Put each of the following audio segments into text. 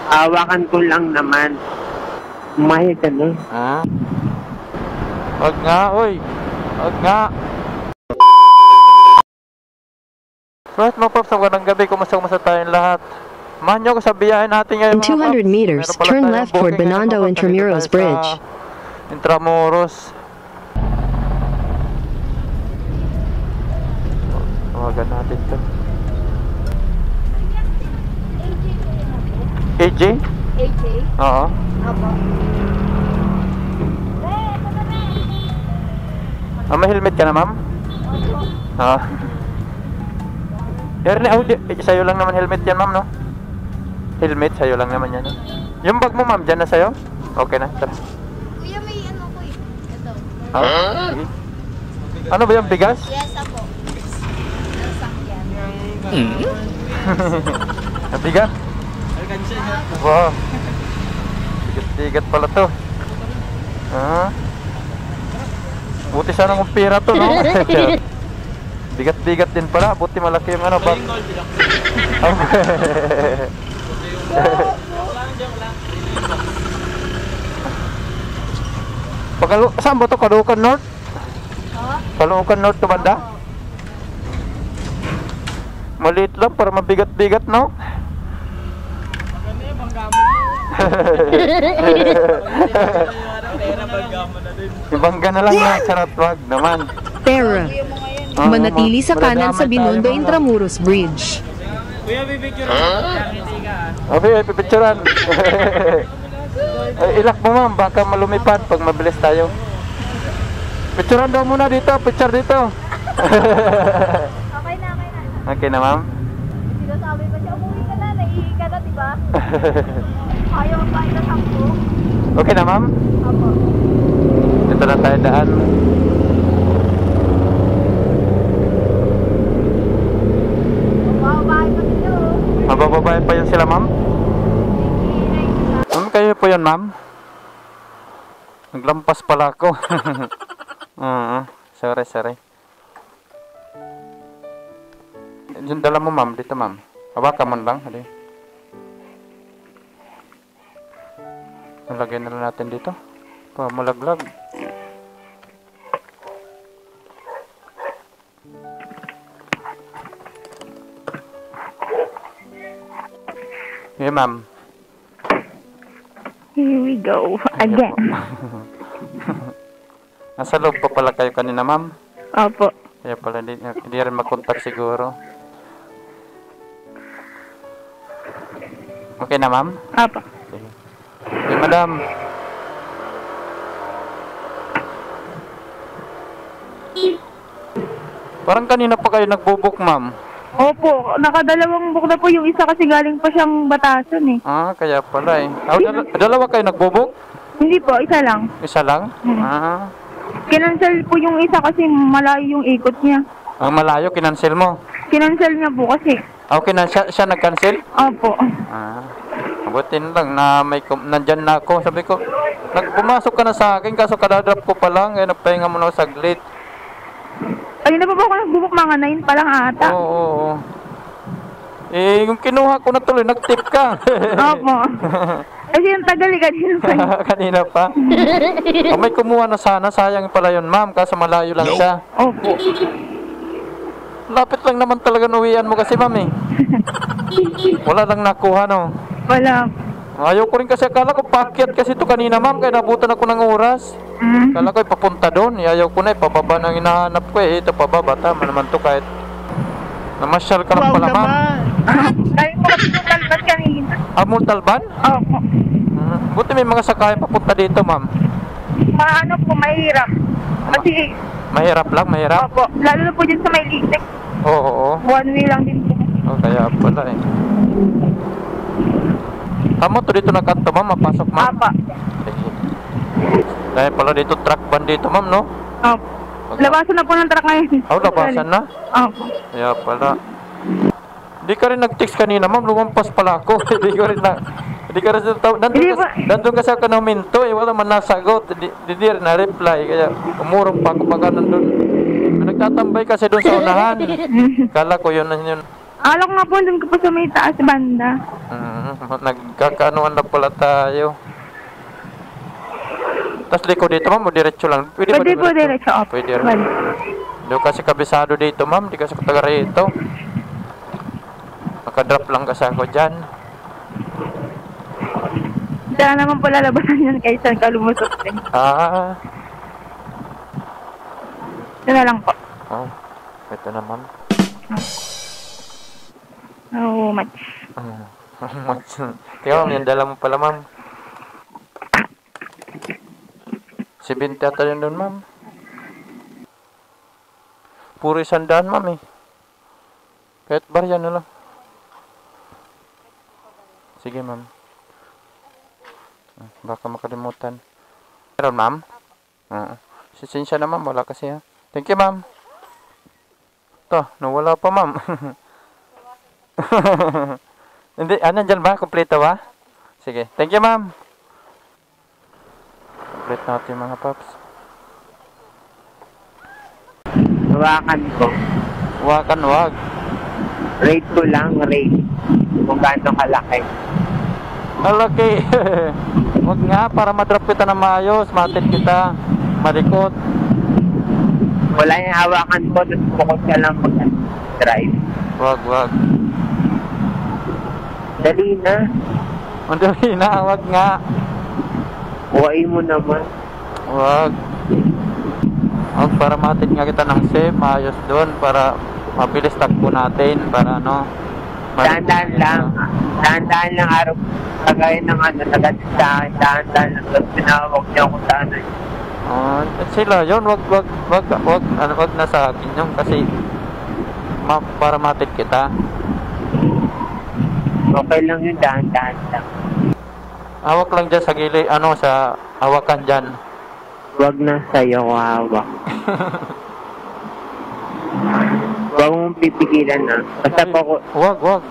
Hawakan ko lang naman. Umayag ka na. Ha? Wag nga, oy. Wag nga. So, mga paps, magandang gabi. Kumusta tayong lahat? Samahan nyo ko sa biyahe natin ngayon, In 200 meters, turn left toward Binondo Intramuros Bridge. Intramuros. Tawagan natin ito. AJ? AJ? Oo. Apo. May helmet ka na, ma'am? Oo. Sa'yo lang naman helmet yan, ma'am, no? Helmet, sa'yo lang naman yan. Yung bag mo, ma'am, dyan na sa'yo? Okay na, tara. Kuya, may ano ko eh. Ito. Sige. Ano ba yung bigas? Yes, apo. Nasakyan. Bigat? Wow. Bigat-bigat pala to. Buti sana kung pira to, no? Bigat-bigat din pala. Buti malaki yung ano, bag. Saan ba to? Caloocan North? Caloocan North to banda? Maliit lang para mabigat-bigat, no? Ibangga na lang na, charot, wag naman. Terra. Manatili sa kanan sa Binondo Intramuros Bridge. Kuya, bibigyan Okay, pipicturan. Ilak mo, ma'am, baka malumipad pag mabilis tayo. Picturan daw muna dito, picture dito. Okay na, okay na. Okay na, ma'am. Sinasabi pa siya, umuwi ka na, naiihi ka na, diba? Ayaw pa ito sampo. Okay na, ma'am? Apo. Ito na tayo daan. Mababahay pa dito. Mabababae pa yun sila, ma'am? Ma'am, kayo po yun, ma'am? Naglampas pala ako. Sorry. Yung dala mo, ma'am, dito, ma'am. Hawakan mo lang, hali. Nalagay na lang natin dito. Pamulaglag. Okay, ma'am. Here we go again. Nasa loob pa pala kayo kanina, ma'am? Opo. Kaya pala hindi rin makontak siguro. Okay na, ma'am? Opo. Okay, madam. Parang kanina pa kayo nagbubuk, ma'am. Opo, nakadalawang book na po yung isa kasi galing pa siyang Batasan eh. Kaya pala eh. Dalawa kayo nagbubuk? Hindi po, isa lang. Isa lang? Kinansel po yung isa kasi malayo yung ikot niya. Ang malayo, kinansel mo? Kinansel niya po kasi. Okay na, siya nag-cancel? Opo. Mabutin lang na nandyan na ako. Sabi ko, pumasok ka na sa akin kaso kadadrop ko pa lang. Kaya nagpahinga mo na saglit. Ayun na po ako nagbubuk mga 9 pa lang ata. Oo. Yung kinuha ko na tuloy, nag-tip ka. Opo. Kasi yung tagal kanina pa. Kanina pa? May kumuha na sana, sayang pala yun, ma'am, kaso malayo lang siya. Opo. Lapit lang naman talaga uwian mo kasi, ma'am eh. Wala lang nakuha, no? Wala. Ayaw ko rin kasi, akala ko pakyat kasi ito kanina, ma'am, kaya nabutan ako ng oras. Akala ko ipapunta doon, ayaw ko na, ipababa nang hinahanap ko eh. Ito pababa, tama naman to kahit namasyal ka lang pala, ma'am. Kaya ko kasi talbat kanina. Multalban? Opo. Buti may mga sakay papunta dito, ma'am. Maano po, mahirap. Kasi, Mahirap lang, mahirap? opo, lalo na po dyan sa may litik. Oo. One way lang din po. Kaya pala eh. Tama to dito na kanto, ma'am, mapasok, ma'am. Apa. Dahil pala dito truck ban dito, ma'am, no? Opo. Labasan na po ng truck ngayon. Labasan na? Opo. Kaya pala. Hindi ka rin nag-text kanina, ma'am, lumampas pala ako. Hindi ka rin nandun kasi ako ng minto, wala man nasagot. Hindi rin na-reply, kaya umurong pa ako pagka nandun. Nagtatambay kasi doon sa unahan. Kala ko yun. Alok nga po, dun ko po sa may taas banda. Nagkakaanuan na pala tayo. Tapos liko dito, ma'am, o diretso lang? Pwede po diretso. Opo. Pwede rin. Hindi kasi kabisado dito, ma'am. Hindi kasi ko taga rito. Makadrop lang kasi ako dyan. Kaya naman po lalabasan yan kaysa kalumusot din. Ito na lang po. Oh, ito na, ma'am. Oh, much. Tingnan mo, yung dala mo pala, ma'am. 70 ata yun doon, ma'am. Puro 100, ma'am, eh. Kahit barya na lang. Sige, ma'am. Baka makalimutan. Meron, ma'am? Sisensya na, ma'am. Wala kasi, ha. Thank you, ma'am. Ito, nawala pa, ma'am. Hindi, dyan ba? Kompleto ba? Sige. Thank you, ma'am. Complete natin, mga paps. Hawakan ko. Wakan, wag. Rate ko lang, rate. Kung gaano kalaki. Malaki. Wag nga, para madrop kita na maayos. Matid kita. Marikot. Wala yung hawakan ko, tapos bukod ka lang mag-drive. Wag. Dali na. Mandali na, wag nga. Huwain mo naman. Wag. Wag, para matid nga kita ng safe. Maayos doon, para mabilis takbo natin. Para ano. Dahan-dahan lang. Dahan-dahan lang araw. Kagaya ng nagatid sa akin. Dahan-dahan lang. Tapos tinawag niya kung saan ay. Sila yun, wag na sa akin yun kasi para matid kita. Okay lang yun, dahan-dahan lang. Hawak lang dyan sa gili, sa hawakan dyan. Wag na sa'yo ko hawak. Huwag mong pipigilan na. Basta Wag.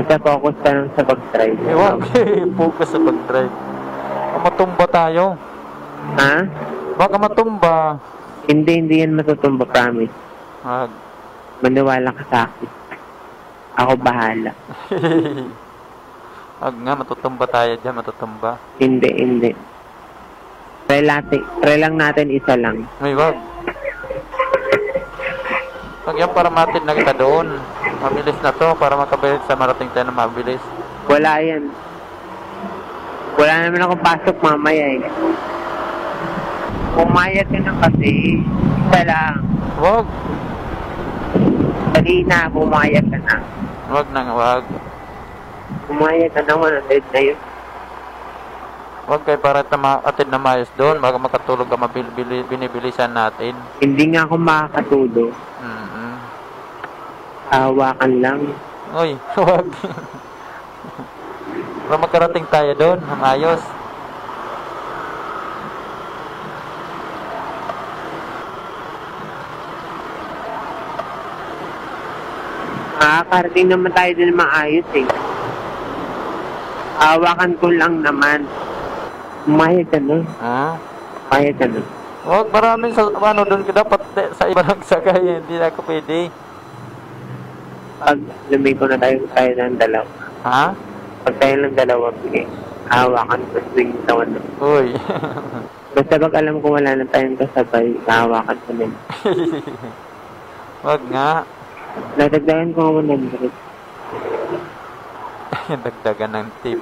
Basta focus ka lang sa pag-drive. Wag, focus sa pag-drive. Matumba tayo. Ha? Baka matumba. Hindi yan matutumba, promise. Wag. Maniwala ka sa akin. Ako bahala. Wag nga, matutumba tayo dyan, matutumba. Hindi. Try lang natin isa lang. May wag. Wag yan para matid na kita doon. Mabilis na to, para makabilis sa marating tayo na mabilis. Wala yan. Wala naman akong pasok mamaya eh. Pumayat ka na kasi. Isa lang. Wag. Dali na, pumayat ka na. Wag nang wag. Pumayat ka naman, ang na yun. Wag kayo para atid na mayos doon. Baka makatulog ka binibilisan natin. Hindi nga ako makakatulog. Hawakan lang. Uy, wag. Para makarating tayo doon, mayos. Makakarating naman tayo din maayos eh. Hawakan ko lang naman. Umayag ka na. Umayag ka na. Wag, maraming doon ka dapat sa iba nagsakay. Hindi na ako pwede. Pag lumiko na tayo ng dalawa. Ha? Pag tayo ng dalawa, hawakan ko swing tawan. Uy. Basta pag alam ko wala na tayong kasabay, hawakan ko na. Wag nga. Nadagdagan ko 100. Dagdagan ng tip.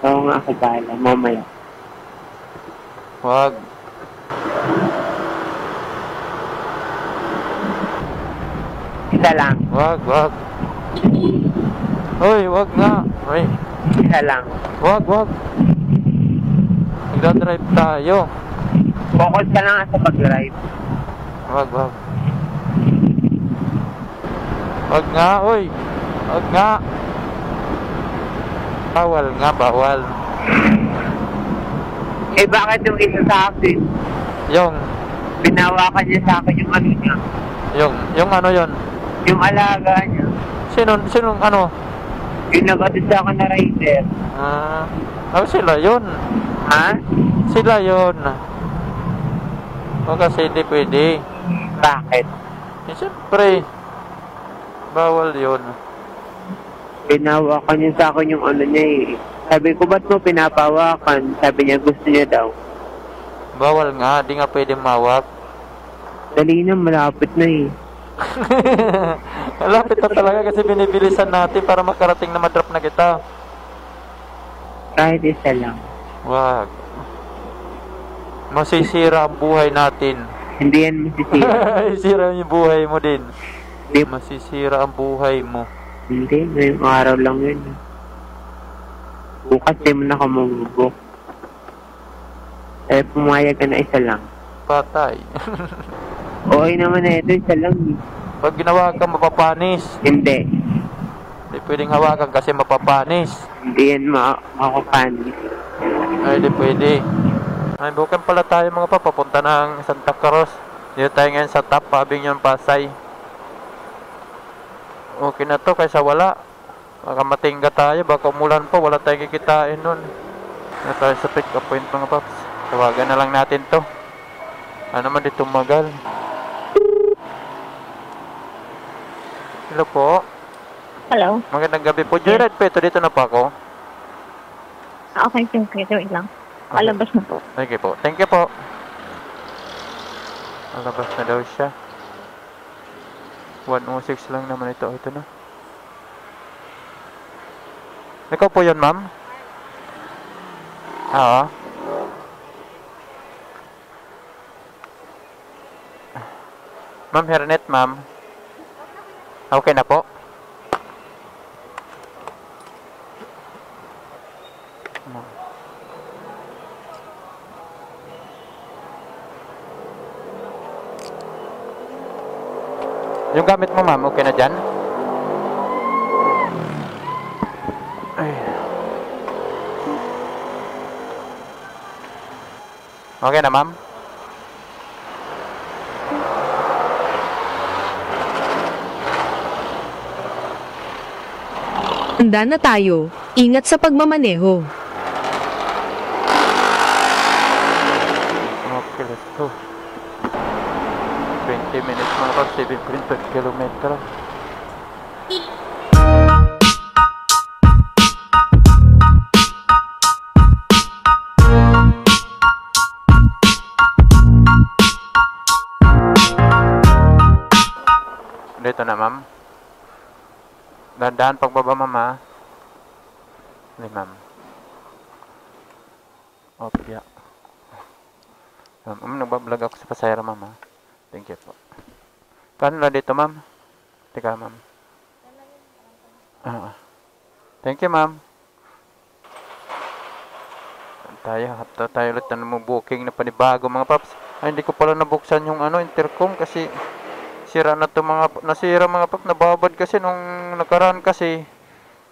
Oo nga ako bahala, mamaya. Wag. Isa lang. Wag. Uy, wag nga. Uy. Isa lang. Wag. Nagdadrive tayo. Focus ka lang sa pag-drive. Wag. Wag nga, uy. Wag nga. Bawal. Eh bakit yung isa sa akin? Yung Binawakan niya sa akin yung ano niya. yung ano yun? Yung alaga niya. Sinong ano? Yung nagatid sa akin na rider. Sila yun. Ha? Sila yun. O kasi hindi pwede. Bakit? Siyempre. Bawal yun. Pinahawakan niya sa akin yung ano niya eh. Sabi ko, ba't mo pinapahawakan? Sabi niya, gusto niya daw. Bawal nga, di nga pwedeng mawak. Dali na, malapit na eh. Malapit na talaga kasi binibilisan natin para makarating na madrop na kita. Kahit isa lang. Wag. Masisira ang buhay natin. Hindi yan masisira. Masisira yung buhay mo din. Hindi. Masisira ang buhay mo. Hindi, ngayong araw lang yun. Bukas di mo na ka mamubok. Eh, pumayag ka na isa lang. Patay. Okay naman na ito, isa lang eh. Pag ginawa ka, mapapanis. Hindi. Hindi pwedeng hawakan kasi mapapanis. Hindi yan makapanis. Ay, di pwede. Ay, bukan pala tayo mga pa, papunta ng Santa Cruz. Dito tayo ngayon sa top, Pabing Pasay. Okay na to, kaysa wala. Baka matingga tayo, baka umulan pa, wala tayong kikitain nun. Na tayo sa pick up point mga paps. Tawagan na lang natin to. Ano man dito magal. Hello po. Hello? Magandang gabi po. Jared Peto, dito na pa ako. Okay, wait lang. Palabas na po. Okay po. Thank you po. Alabas na daw siya. 106 lang naman ito. Ito na. Ikaw po yun, ma'am? Oo. Ma'am, Hernet, ma'am. Okay na po. Yung gamit mo, ma'am, okay na dyan? Ay. Okay na, ma'am? Handa na tayo. Ingat sa pagmamaneho. Okay, let's go. 20 minutes mga pag 7.5 kilometer. Dito na, ma'am. Dahan-dahan pagbaba, ma'am. Hindi, ma'am. Opya. Ma'am, nagbablog ako sa pasayra, ma'am. Thank you po. Kano na dito, ma'am? Teka, ma'am. Thank you, ma'am. Tayo ulit na booking na panibago, mga paps. Ay, hindi ko pala nabuksan yung intercom kasi sira na to nasira mga paps. Nababad kasi nung nakaraan kasi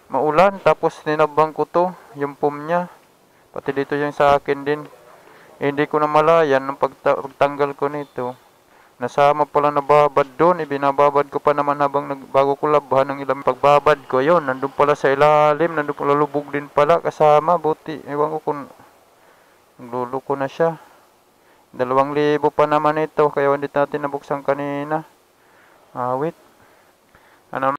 maulan. Tapos ninabang ko to, yung pum niya. Pati dito yung sa akin din. Hindi ko na malayan nung pagtanggal ko nito. Nasama pala nababad doon. Ibinababad ko pa naman habang bago ko labhan ng ilang pagbabad ko. Yun, nandun pala sa ilalim. Nandun pala lubog din pala kasama. Buti, ewan ko kung luluko na siya. 2,000 pa naman ito. Kaya hindi natin nabuksan kanina. Wait. Ano